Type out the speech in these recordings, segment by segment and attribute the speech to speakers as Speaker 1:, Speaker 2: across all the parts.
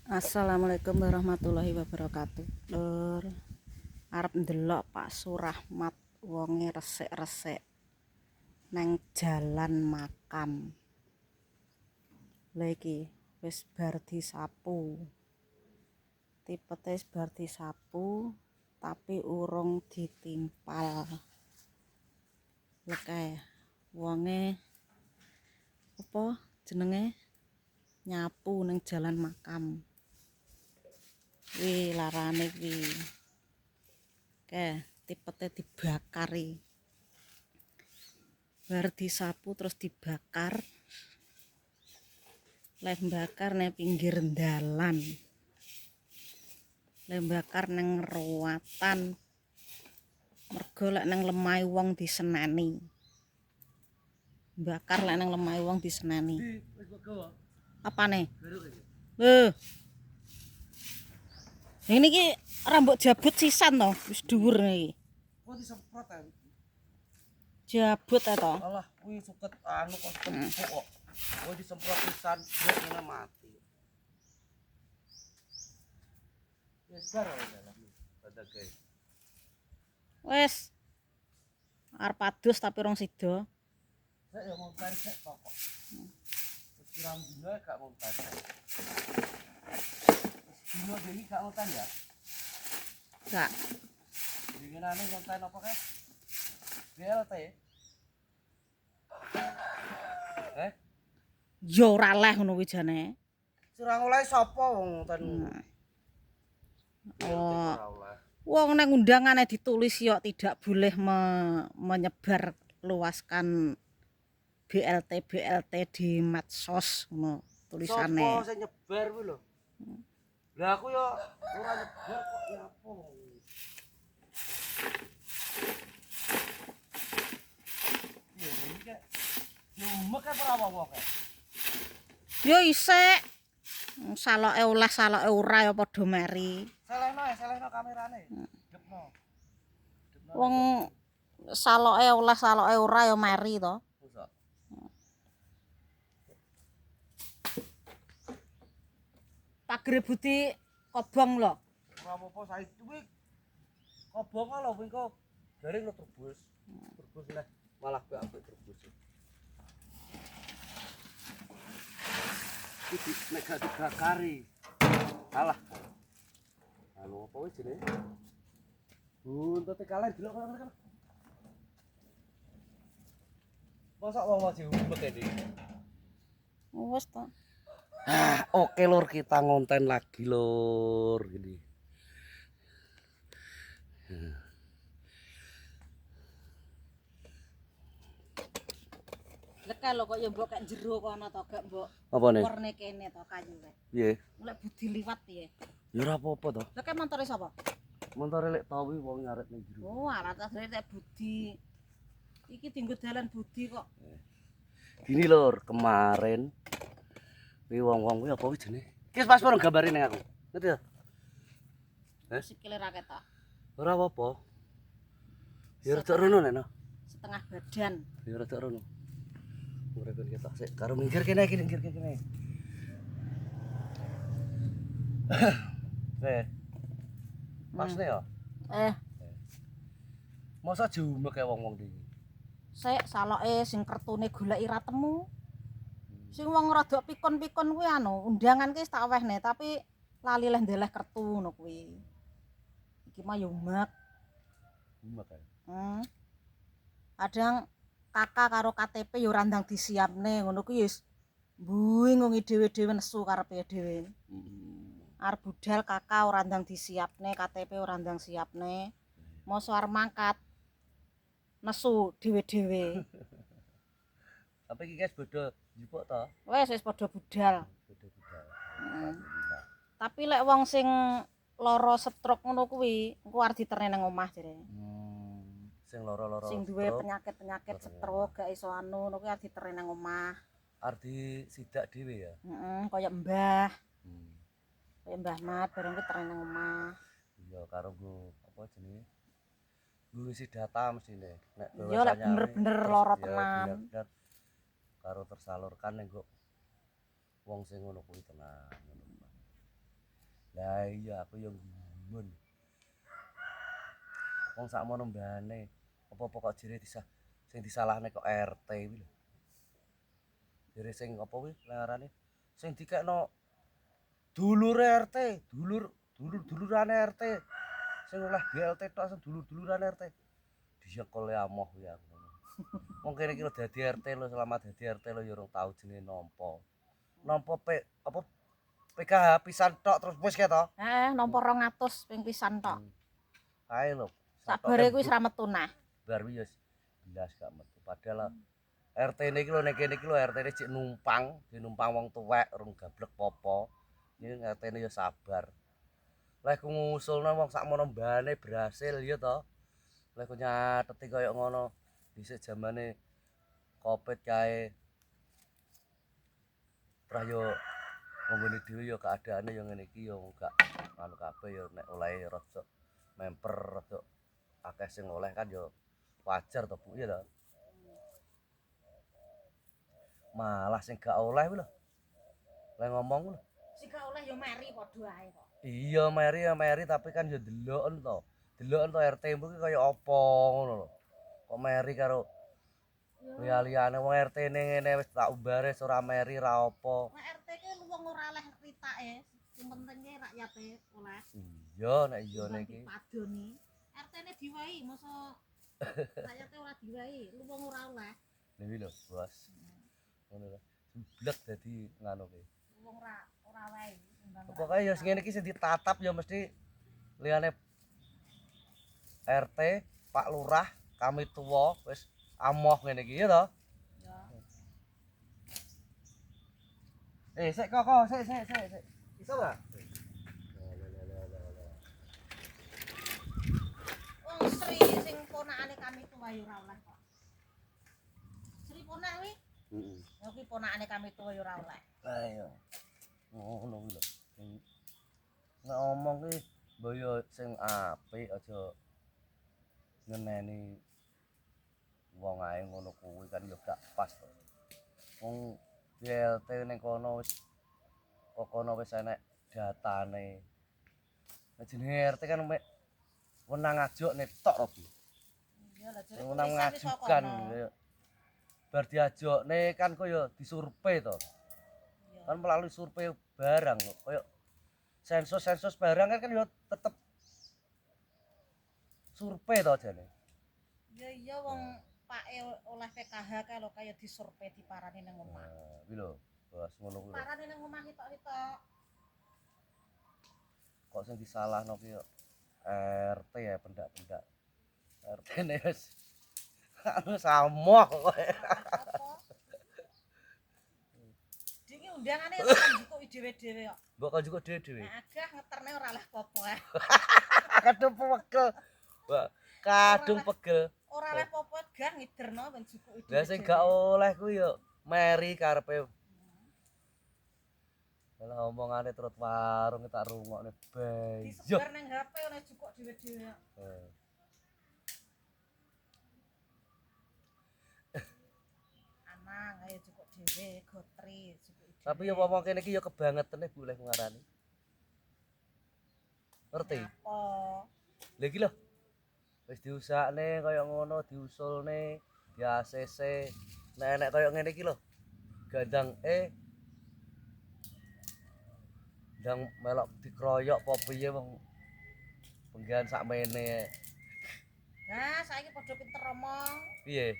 Speaker 1: Assalamualaikum warahmatullahi wabarakatuh. Lur, arep ndelok Pak Surahmat wonge resik-resik nang jalan makam. Lha iki wis bar disapu. Tipete wis bar disapu tapi urung ditimpal. Lha kae wonge apa jenenge nyapu nang jalan makam. Wih larane kuwi. Oke, tipete dibakari. Bar disapu terus dibakar. Lek bakar nang pinggir dalan. Lek bakar nang ruwatan. Mergo lek nang lemahe wong diseneni. Bakar lek nang lemahe wong diseneni. Apane? Lho. Ini ki rambut jabut sisan to, wis dhuwur iki.
Speaker 2: Kok disemprot ta?
Speaker 1: Jabut ta to?
Speaker 2: Alah, kuwi suket anu kok empuk kok. Kok disemprot pisan brek ngene mati. Wis bar dalam. Pada guys.
Speaker 1: Wis. Arep adus tapi rong sida.
Speaker 2: Saya ya montan sik kok. Wis pirang dino gak montan. Dino dene gak montan ya?
Speaker 1: Gak.
Speaker 2: Dinginane montan apa kae? BLT.
Speaker 1: Yo ora leh ngono kuwi jane.
Speaker 2: Sira oleh sapa wong montan?
Speaker 1: Oh. Wong nang undangane ditulis yo tidak boleh menyebar luaskan BLT di medsos ngono tulisane.
Speaker 2: Sopo sing nyebar kuwi lho? Lah aku yo ora nyebar kok nyapo. Iya, ini kayak nyumek apa apa kayak?
Speaker 1: Yo isik. Saloke oleh saloke ora ya padha meri.
Speaker 2: Selehno kamerane. Depno.
Speaker 1: Wong saloke oleh saloke ora ya meri to.
Speaker 2: Rusak.
Speaker 1: Pagere Budi kobong lho.
Speaker 2: Ora apa-apa saiki kuwi kobong lho kuwi kok garing lo terbus. Terbus leh malah apik terbus. Iki nek gak dibakari. Alah. Anu apa wis jenenge? Buntute kalen delok kan. Masa wong masih umek iki.
Speaker 1: Wes to.
Speaker 2: Oke lur, kita ngonten lagi lur gini.
Speaker 1: Lek lho kok ya mbok kek jero kono to gak mbok.
Speaker 2: Apa nih?
Speaker 1: Warne kene to kayu kae.
Speaker 2: Piye?
Speaker 1: Lek Budi liwat piye?
Speaker 2: Ya ora apa-apa to.
Speaker 1: Lek montore sapa?
Speaker 2: Montore lek tawi wong nyaret ning jero.
Speaker 1: Oh, alat asline nek Budi. Iki dienggo dalan Budi kok.
Speaker 2: Gini lur, kemarin kuwi wong-wong kuwi apa wis jenenge? Ki paspor gambare ning aku. Ngerti ya?
Speaker 1: Sikile ra ketok.
Speaker 2: Ora apa-apa. Ya rada rono nek no.
Speaker 1: Setengah badan.
Speaker 2: Ya rada rono. Urip kita sik karo minggir kene iki minggir kene. Pas nih ya. Masa jumek ya wong-wong iki.
Speaker 1: Sik saloke sing kertune goleki ra temu. Sing wong rada pikon-pikon kuwi anu, undangan ki wis tak wehne tapi lali leh ndeleh kertu ngono kuwi. Iki mah yo umek.
Speaker 2: Jumek ya.
Speaker 1: Kadang kakak karo KTP yo randang disiapne ngono kuwi wis bingung dhewe-dhewe nesu karepe dhewe. Arep budal kakak ora ndang disiapne, KTP ora ndang siapne. Mosok arep mangkat nesu dhewe-dhewe.
Speaker 2: Tapi iki guys bodho njupuk to.
Speaker 1: Wis padha budal.
Speaker 2: Bodho budal.
Speaker 1: Tapi lek wong sing lara stroke ngono kuwi engko arep diterne nang omah jare.
Speaker 2: Sing lara-lara
Speaker 1: Sing duwe penyakit-penyakit stroke gak iso anu ngono kuwi arep diterne nang omah.
Speaker 2: Arep disidak dhewe ya.
Speaker 1: Kaya Mbah. Kaya Mbah Mat bareng kuwi terne nang omah.
Speaker 2: Iya karo nggo apa jenenge? Nggo isi data mestine. Nek
Speaker 1: iya lek bener-bener lara tenan.
Speaker 2: Karo tersalurkan ning wong sing ngono kuwi tenan. Lah iya aku yo gumun. Wong sakmono mbane. Apa-apa kok jere sing disalahne kok RT kuwi lho. Jere sing apa kuwi larane? Sing dikekno dulure RT, dulurane RT. Sing oleh BLT tok sing dulur-dulurane RT. Disekole amoh ya aku. Wong kene iki lho dadi RT lho selama dadi RT lho ya urung tau jenenge nampa. Nampa apa PKH pisan tok terus wis ke to?
Speaker 1: Nampa 200 ping pisan tok.
Speaker 2: Kae lho.
Speaker 1: Sabare kuwi ra metu nah.
Speaker 2: Bar wi wis blas gak metu. Padahal RT niki lho nek kene iki lho RT-ne cek numpang, dinumpang wong tuwek urung gablek popo. Iki RT-ne ya sabar. Lek ku ngusulno wong sakmono mbane berhasil ya to. Lek ku nyateti koyo ngono dhisik jamane Covid kae. Terus yo nggone dhewe yo keadaane yo ngene iki yo gak anu kabeh yo nek olehe rada memper rada akeh sing oleh kan yo wajar to Bu ya to. Malah sing gak oleh kuwi lho. Lek ngomong lho.
Speaker 1: Sing gak oleh ya meri padha ae kok.
Speaker 2: Iya meri tapi kan yo deloken to. Deloken to RT mu ki kaya apa ngono lho. Kok meri karo liyane wong RT ning ngene wis tak umbare ora meri ra apa.
Speaker 1: Nek RT ki luwung ora oleh ritake. Sing pentinge rakyate oleh.
Speaker 2: Iya nek iya niki.
Speaker 1: Padoni. RT-ne diwahi masa rakyate ora diwahi, luwung ora oleh.
Speaker 2: Dewi lho, Bos. Ngono lho. Blek dadi ngono ki.
Speaker 1: Wong ora wae.
Speaker 2: Pokoke ya sing ngene iki sing ditatap ya mesti liyane RT, Pak Lurah, kami tuwa wis amoh ngene iki ya to. Sik kok, sik. Iso ora?
Speaker 1: Wong Sri sing ponakane kami tuwa ya ora oleh kok. Sri ponak kuwi?
Speaker 2: Heeh.
Speaker 1: Ya kuwi ponakane kami tuwa ya ora oleh.
Speaker 2: Lah iya. Ngono kuwi lho. Nek omong ki mbaya sing apik aja ngeneni wong ae ngono kuwi kan ya gak pas to. Wong BLT ning kono wis kono wis enek datane. Nek jenenge RT kan mek wenang ajuk netok to, Bu.
Speaker 1: Iya lah jare
Speaker 2: Wenang ngajukan ya. Bar diajokne kan kaya disurvei to. Kan melalui survei barang kaya sensus barang kan ya tetep survei to jane.
Speaker 1: Iya wong pake oleh PKH kae lho kaya disurvei diparani nang omah.
Speaker 2: Nah, kuwi lho, Bos, ngono kuwi.
Speaker 1: Parani nang omah hitok-hitok.
Speaker 2: Kok sing disalahno ki RT ya pendak-pendak. RT-ne wis anu samoh kok.
Speaker 1: Dingi undangane ya tekan jukuki dhewe-dhewe kok.
Speaker 2: Mbok kok juga dhewe-dhewe.
Speaker 1: Nek agah ngeterne ora oleh apa-apa ae.
Speaker 2: Kadung pegel. Mbak, kadung pegel.
Speaker 1: Ora oleh apa-apa gah ngiderno ben jukuki dhewe.
Speaker 2: Lah sing gak oleh kuwi yo meri karepe. Lah omongane terus warung tak rungokne bae. Yo.
Speaker 1: Disebar nang HP oleh jukuk dhewe-dhewe. Anang ayo jukuk dhewe, gotri, jukuk dhewe.
Speaker 2: Tapi yo wong kene iki yo kebangetene Bu leh ngarani. Ngerti?
Speaker 1: Apa?
Speaker 2: Lha iki lho. Wis diusakne kaya ngono, diusulne, di ACC. Nek enek kaya ngene iki lho. Gandang ndang melok dikroyok apa piye wong penggawean sakmene.
Speaker 1: Nah, saiki padha pinter omong.
Speaker 2: Piye?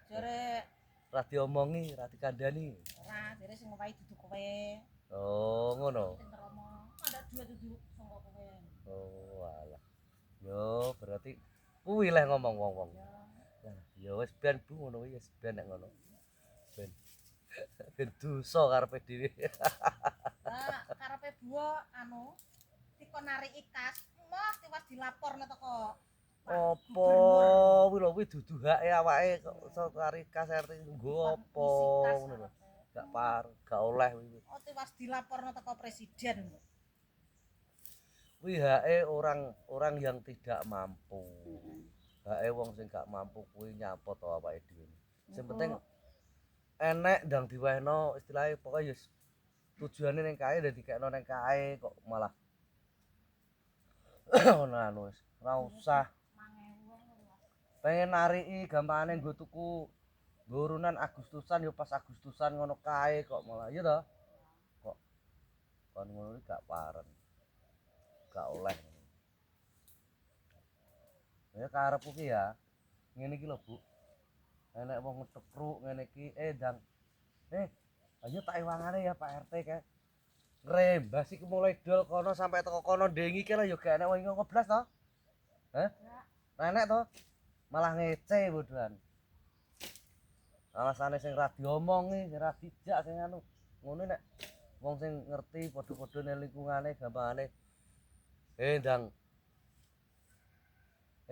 Speaker 1: Jare
Speaker 2: Ra diomongi, ra dikandani.
Speaker 1: ora, jare sing ngowahi dudu kowe.
Speaker 2: Oh, ngono.
Speaker 1: Pinter omong. Ada dua dudu sangka kowe.
Speaker 2: Oh, alah. Yo, berarti kuwi leh ngomong wong-wong. Nah, ya wis ben Bu ngono kuwi wis ben nek ngono. Ben. Ben dosa karepe dhewe.
Speaker 1: Lah, karepe buah anu dikon narik ikas, mah tiwas dilaporne teko
Speaker 2: Apa kuwi lho kuwi dudu hake awake kok iso kari kas RT nggo apa ngono lho. Gak oleh kuwi.
Speaker 1: Oh, tiwas dilaporne teko presiden.
Speaker 2: Kuwi hake orang yang tidak mampu. Hake wong sing gak mampu kuwi nyapa to awake dhewe. Sing penting enek ndang diwehno istilahnya pokoknya tujuane ning kae dadi dikekno ning kae kok malah ono anu wis ora usah pengen nariki gampangane nggo tuku urunan Agustusan yo pas Agustusan ngono kae kok malah iya toh kok kon ngono iki gak paren gak oleh ya karepku ki ya ngene iki lho Bu enek wong ngetekruk ngene iki ndang ayo tak ewangane ya Pak RT kae ngrembas iki mulai dol kono sampai teko kono ndengi ki lho ya gak enek wong ngoblas to heh enek to malah ngece bodohan alasane sing ra diomongi sing ra dijak sing anu ngono nek wong sing ngerti padha-padha ning lingkungane gampangane ndang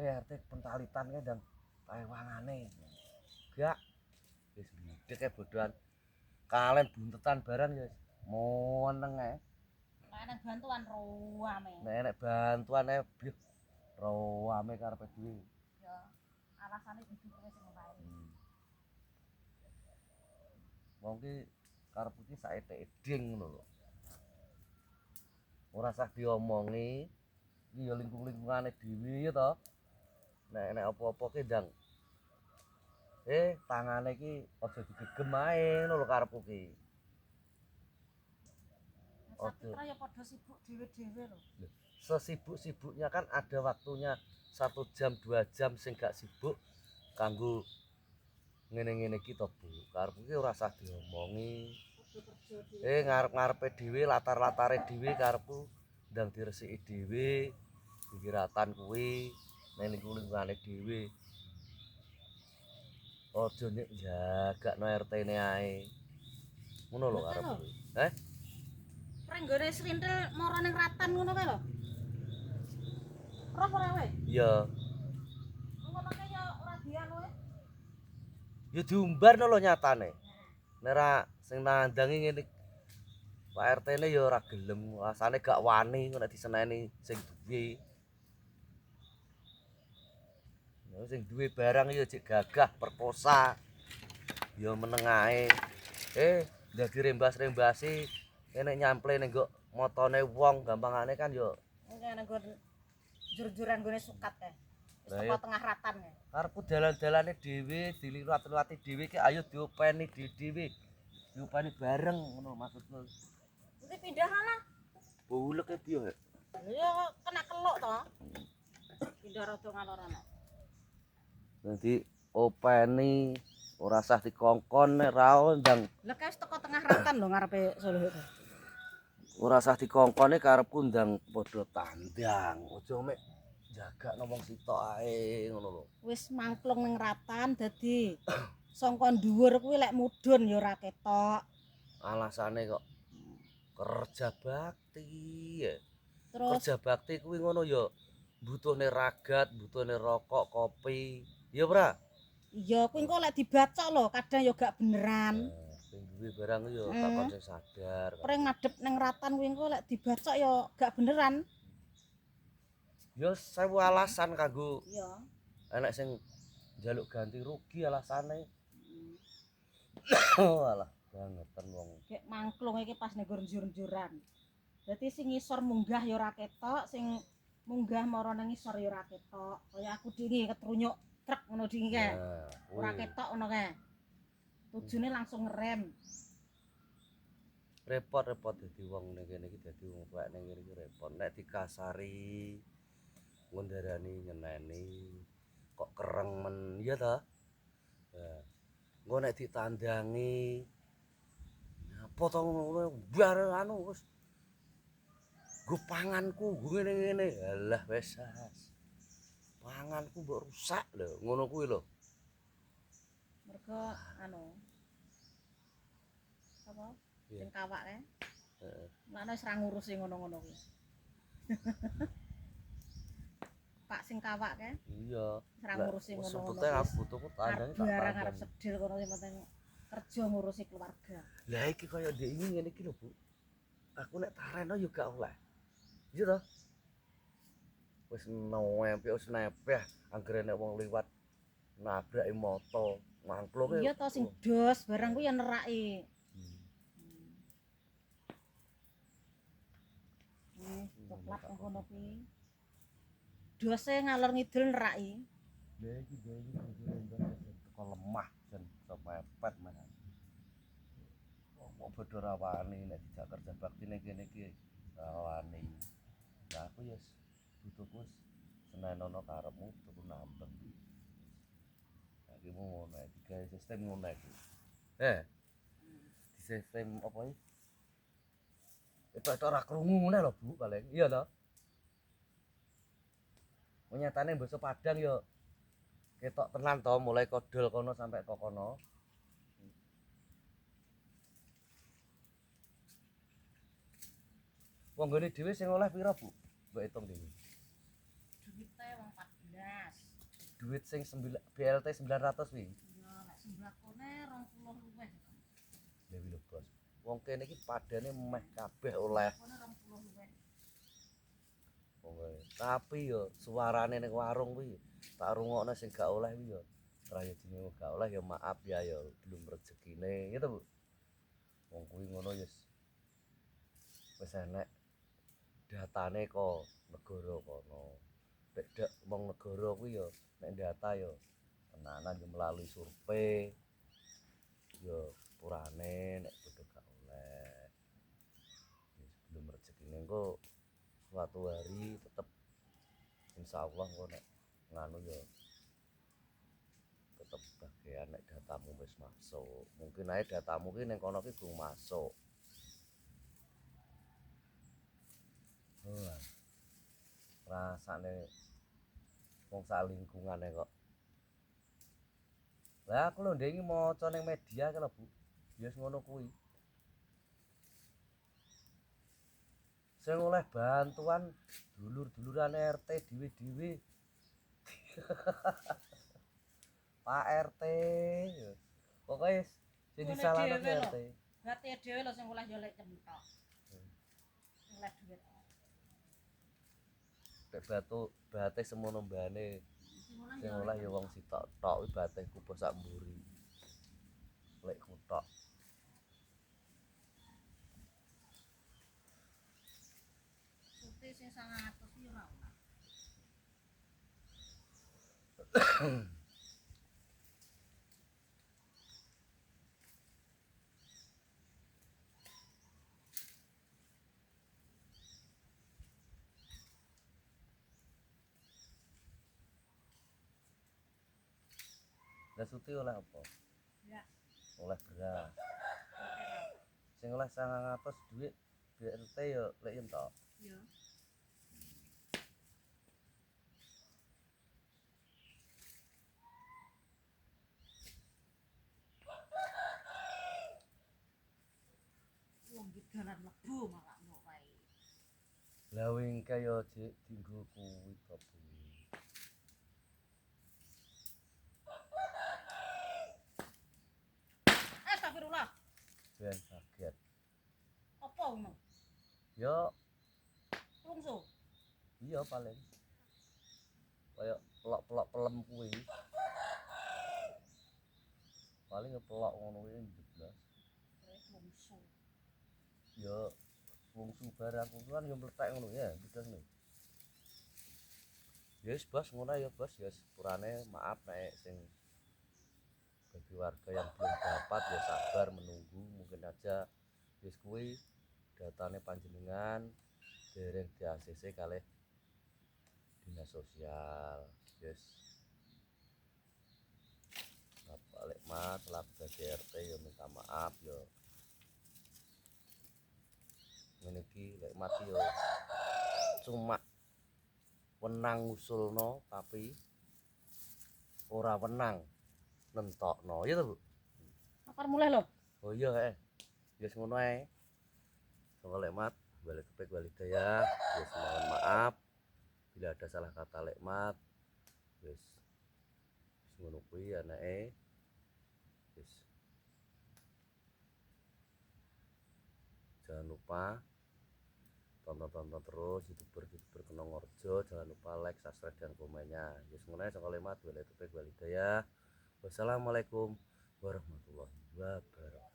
Speaker 2: RT pentalitan kae ndang taiwangane gak wis bidek kae bodohan kalen buntetan barang ya moneng ae
Speaker 1: Nek enek bantuan ruame.
Speaker 2: nek enek bantuan ae blek rawame karepe dhewe
Speaker 1: Ya, alasane dudu kowe sing ngenteni.
Speaker 2: wong ki karep iki saethek-eding ngono lho ora usah diomongi iki ya lingkung-lingkungane dhewe ya to nek apa-apa ki ndang tangane iki aja digegem ae ngono lho karepku ki
Speaker 1: Sapitra ya padha sibuk dhewe-dhewe lho.
Speaker 2: sesibuk-sibuknya kan ada waktunya 1 jam 2 jam sing gak sibuk kanggo ngene-ngene iki to Bu karepku ki ora usah diomongi ngarep-ngarepe dhewe latar-latare dhewe karepku ndang diresiki dhewe pikiratan kuwi ning lingkung-lingkungane dhewe aja nek jagakno RT-ne ae ngono lho karepku
Speaker 1: Reng nggone srintil mara ning ratan ngono kae lho. Roh ora kowe?
Speaker 2: iya
Speaker 1: Ngono kae ya ora dianu e.
Speaker 2: ya diumbarno lho nyatane nek ra sing nandangi ngene Pak RT-ne ya ora gelem rasane gak wani nek diseneni sing duwe ya sing duwe barang ya jek gagah perkosa ya meneng ae dadi rembas-rembasi nek nyample ning nggo motone wong gampangane kan ya
Speaker 1: Ngene nggon jur-juran nggone sukat kae. Wis
Speaker 2: Lah
Speaker 1: teko
Speaker 2: ya.
Speaker 1: tengah ratan kae.
Speaker 2: Karepku dalan-dalane dhewe diliwat-liwati dhewe ki ayo diopeni dhewe diopeni bareng ngono maksudku
Speaker 1: Nanti pindah mana?
Speaker 2: bulek e piye
Speaker 1: Ya kena keluk to. Pindah rada ngalor ana.
Speaker 2: dadi openi ora usah dikongkon nek ra ndang
Speaker 1: Lah kae wis teko tengah ratan lho ngarepe Solo itu.
Speaker 2: ora usah dikongkone karepku ndang padha tandang aja mek jagakno wong sitok ae ngono lho
Speaker 1: Wis mangklung ning ratan dadi sangka dhuwur kuwi lek mudhun ya ora ketok.
Speaker 2: alasane kok kerja bakti ya
Speaker 1: Terus
Speaker 2: kerja bakti kuwi ngono ya butuhne ragat butuhne rokok kopi ya ora
Speaker 1: iya kuwi engko lek dibacok lho kadang ya gak beneran.
Speaker 2: sing duwe barang ya tak kon sing sadar
Speaker 1: Pring ngadep ning ratan kuwi engko lek dibacok ya gak beneran.
Speaker 2: ya 1000 alasan kanggo
Speaker 1: Iya.
Speaker 2: enek sing njaluk ganti rugi alasane alah bangetan wong
Speaker 1: Kayak mangklung iki pas ning njur-njuran. Dadi sing ngisor munggah ya ora ketok, sing munggah mara nang ngisor ya ora ketok. Kaya aku dhewe ketrunyuk truk ngono dingi kae. Ora ketok ngono kae. Tujune langsung ngerem.
Speaker 2: repot-repot dadi wong ning kene iki dadi wong tuwek ning kene iki repot nek dikasari ngendarani nyeneni kok kereng men iya ta engko nek ditandangi apa to ngono bar anu wis nggo panganku nggo ngene-ngene alah wis panganku mbok rusak lho ngono kuwi lho
Speaker 1: Mergo anu apa? Sing kawak kae.
Speaker 2: heeh
Speaker 1: Mulane wis ra ngurusi ngono-ngono kuwi. Pak sing kawak kae
Speaker 2: iya
Speaker 1: wis ra ngurusi ngono-ngono.
Speaker 2: sebetulnya aku butuh tandangi tak
Speaker 1: Barang arep
Speaker 2: tandangi
Speaker 1: sedil kono sing penting kerja ngurusi keluarga.
Speaker 2: lah iki kaya ndek iki ngene iki lho Bu aku nek tareno yo gak oleh iya toh wis nempel wis nepeh anggere nek wong liwat nabraki moto mangklunge
Speaker 1: Iya to sing dos barang kuwi ya neraki. nang kono kuwi. Dose ngalor ngidul neraki.
Speaker 2: Lha iki bojone mbah teko lemah jan iso mepet menan. Kok bodho rawani nek dijak kerja bakti ning kene iki rawani. Lah aku ya butuhku Senen ana karepmu tuku nambeng. Iki ngono digawe sistem ngono iki. Di sistem apa iki? Itu ora krungu ngene lho Bu paling. Iya toh? Nyatane basa Padang ya ketok tenan to mulai kodol kono sampai kok kono. Wong gone dhewe sing oleh pira, Bu? Mbok hitung dhewe.
Speaker 1: Duwite wong 14.
Speaker 2: Duit sing BLT 900 wi.
Speaker 1: Ya nek sembakone 20 luwih.
Speaker 2: Dewi lho, Bos. Wong kene iki padane meh kabeh oleh.
Speaker 1: Sembakone 20 luwih.
Speaker 2: Tapi yo suarane ning warung kuwi tak rungokno sing gak oleh kuwi yo. Raya jenenge gak oleh ya maaf ya yo belum rezekine gitu, Bu. Wong kuwi ngono ya wis enek datane kok negara kono. Nek dak wong negara kuwi yo nek data yo tenanan yo melalui survei. Yo purane nek padha gak oleh. Sebelum rezekine engko suatu hari tetep insyaallah engko nek nganu yo tetep bagian nek datamu wis masuk. Mungkin ae datamu ki ning kono ki gung masuk. Rasane wong sak lingkungane kok. Lah aku lho ndek iki maca ning media ki lho Bu. Yes ngono kuwi. Sing oleh bantuan dulur-dulurane RT dhewe-dhewe. Pak RT. Pokoke sing disalahno ki RT.
Speaker 1: Berarti dhewe lho sing oleh yo lek centok. Oleh duit.
Speaker 2: Nek bate semono mbane. Sing oleh ya wong sitok tok kuwi bate kubur sak mburi. Lek kutok.
Speaker 1: Suti sing 100 yo ora oleh.
Speaker 2: Lah Suti oleh apa?
Speaker 1: Ya.
Speaker 2: Oleh beras. Sing oleh 900 duit BLT ya lek entok.
Speaker 1: Iya. Wong iki dalan mlebu malah wae.
Speaker 2: Lah wingke ya Dik dienggo kuwi to kuwi.
Speaker 1: Astagfirullah.
Speaker 2: Ben kaget.
Speaker 1: Apa ngono?
Speaker 2: Ya
Speaker 1: Lungsu.
Speaker 2: iya paling. Kayak pelok-pelok pelem kuwi. Paling pelok ngono kuwi njeblas.
Speaker 1: Lungsu.
Speaker 2: Ya wungsu barang kuwi kan yo mlethek ngono ya, bidang nih. Ya wis Bos, ngono ya Bos, ya sepurane maaf nek sing bagi warga yang belum dapat ya sabar menunggu, mungkin aja wis kuwi datane panjenengan dereng di ACC kalih dinas sosial. Yes. Balik mas lah dari RT ya minta maaf ya. Ngene iki lek mati yo cuma wenang ngusulno tapi ora wenang nentokno ya to Bu.
Speaker 1: Akar mulai lho.
Speaker 2: Oh iya wis ngono ae. Sangka lekmat balik kepek balik daya. Wis mohon maaf bila ada salah kata lekmat. Wis ngono kuwi anake. Wis jangan lupa tonton terus youtuber Kena Ngorjo, jangan lupa like, subscribe dan komennya. Yes ngono ae sangka lekmat balik kepek balik daya. Wassalamualaikum warahmatullahi wabarakatuh.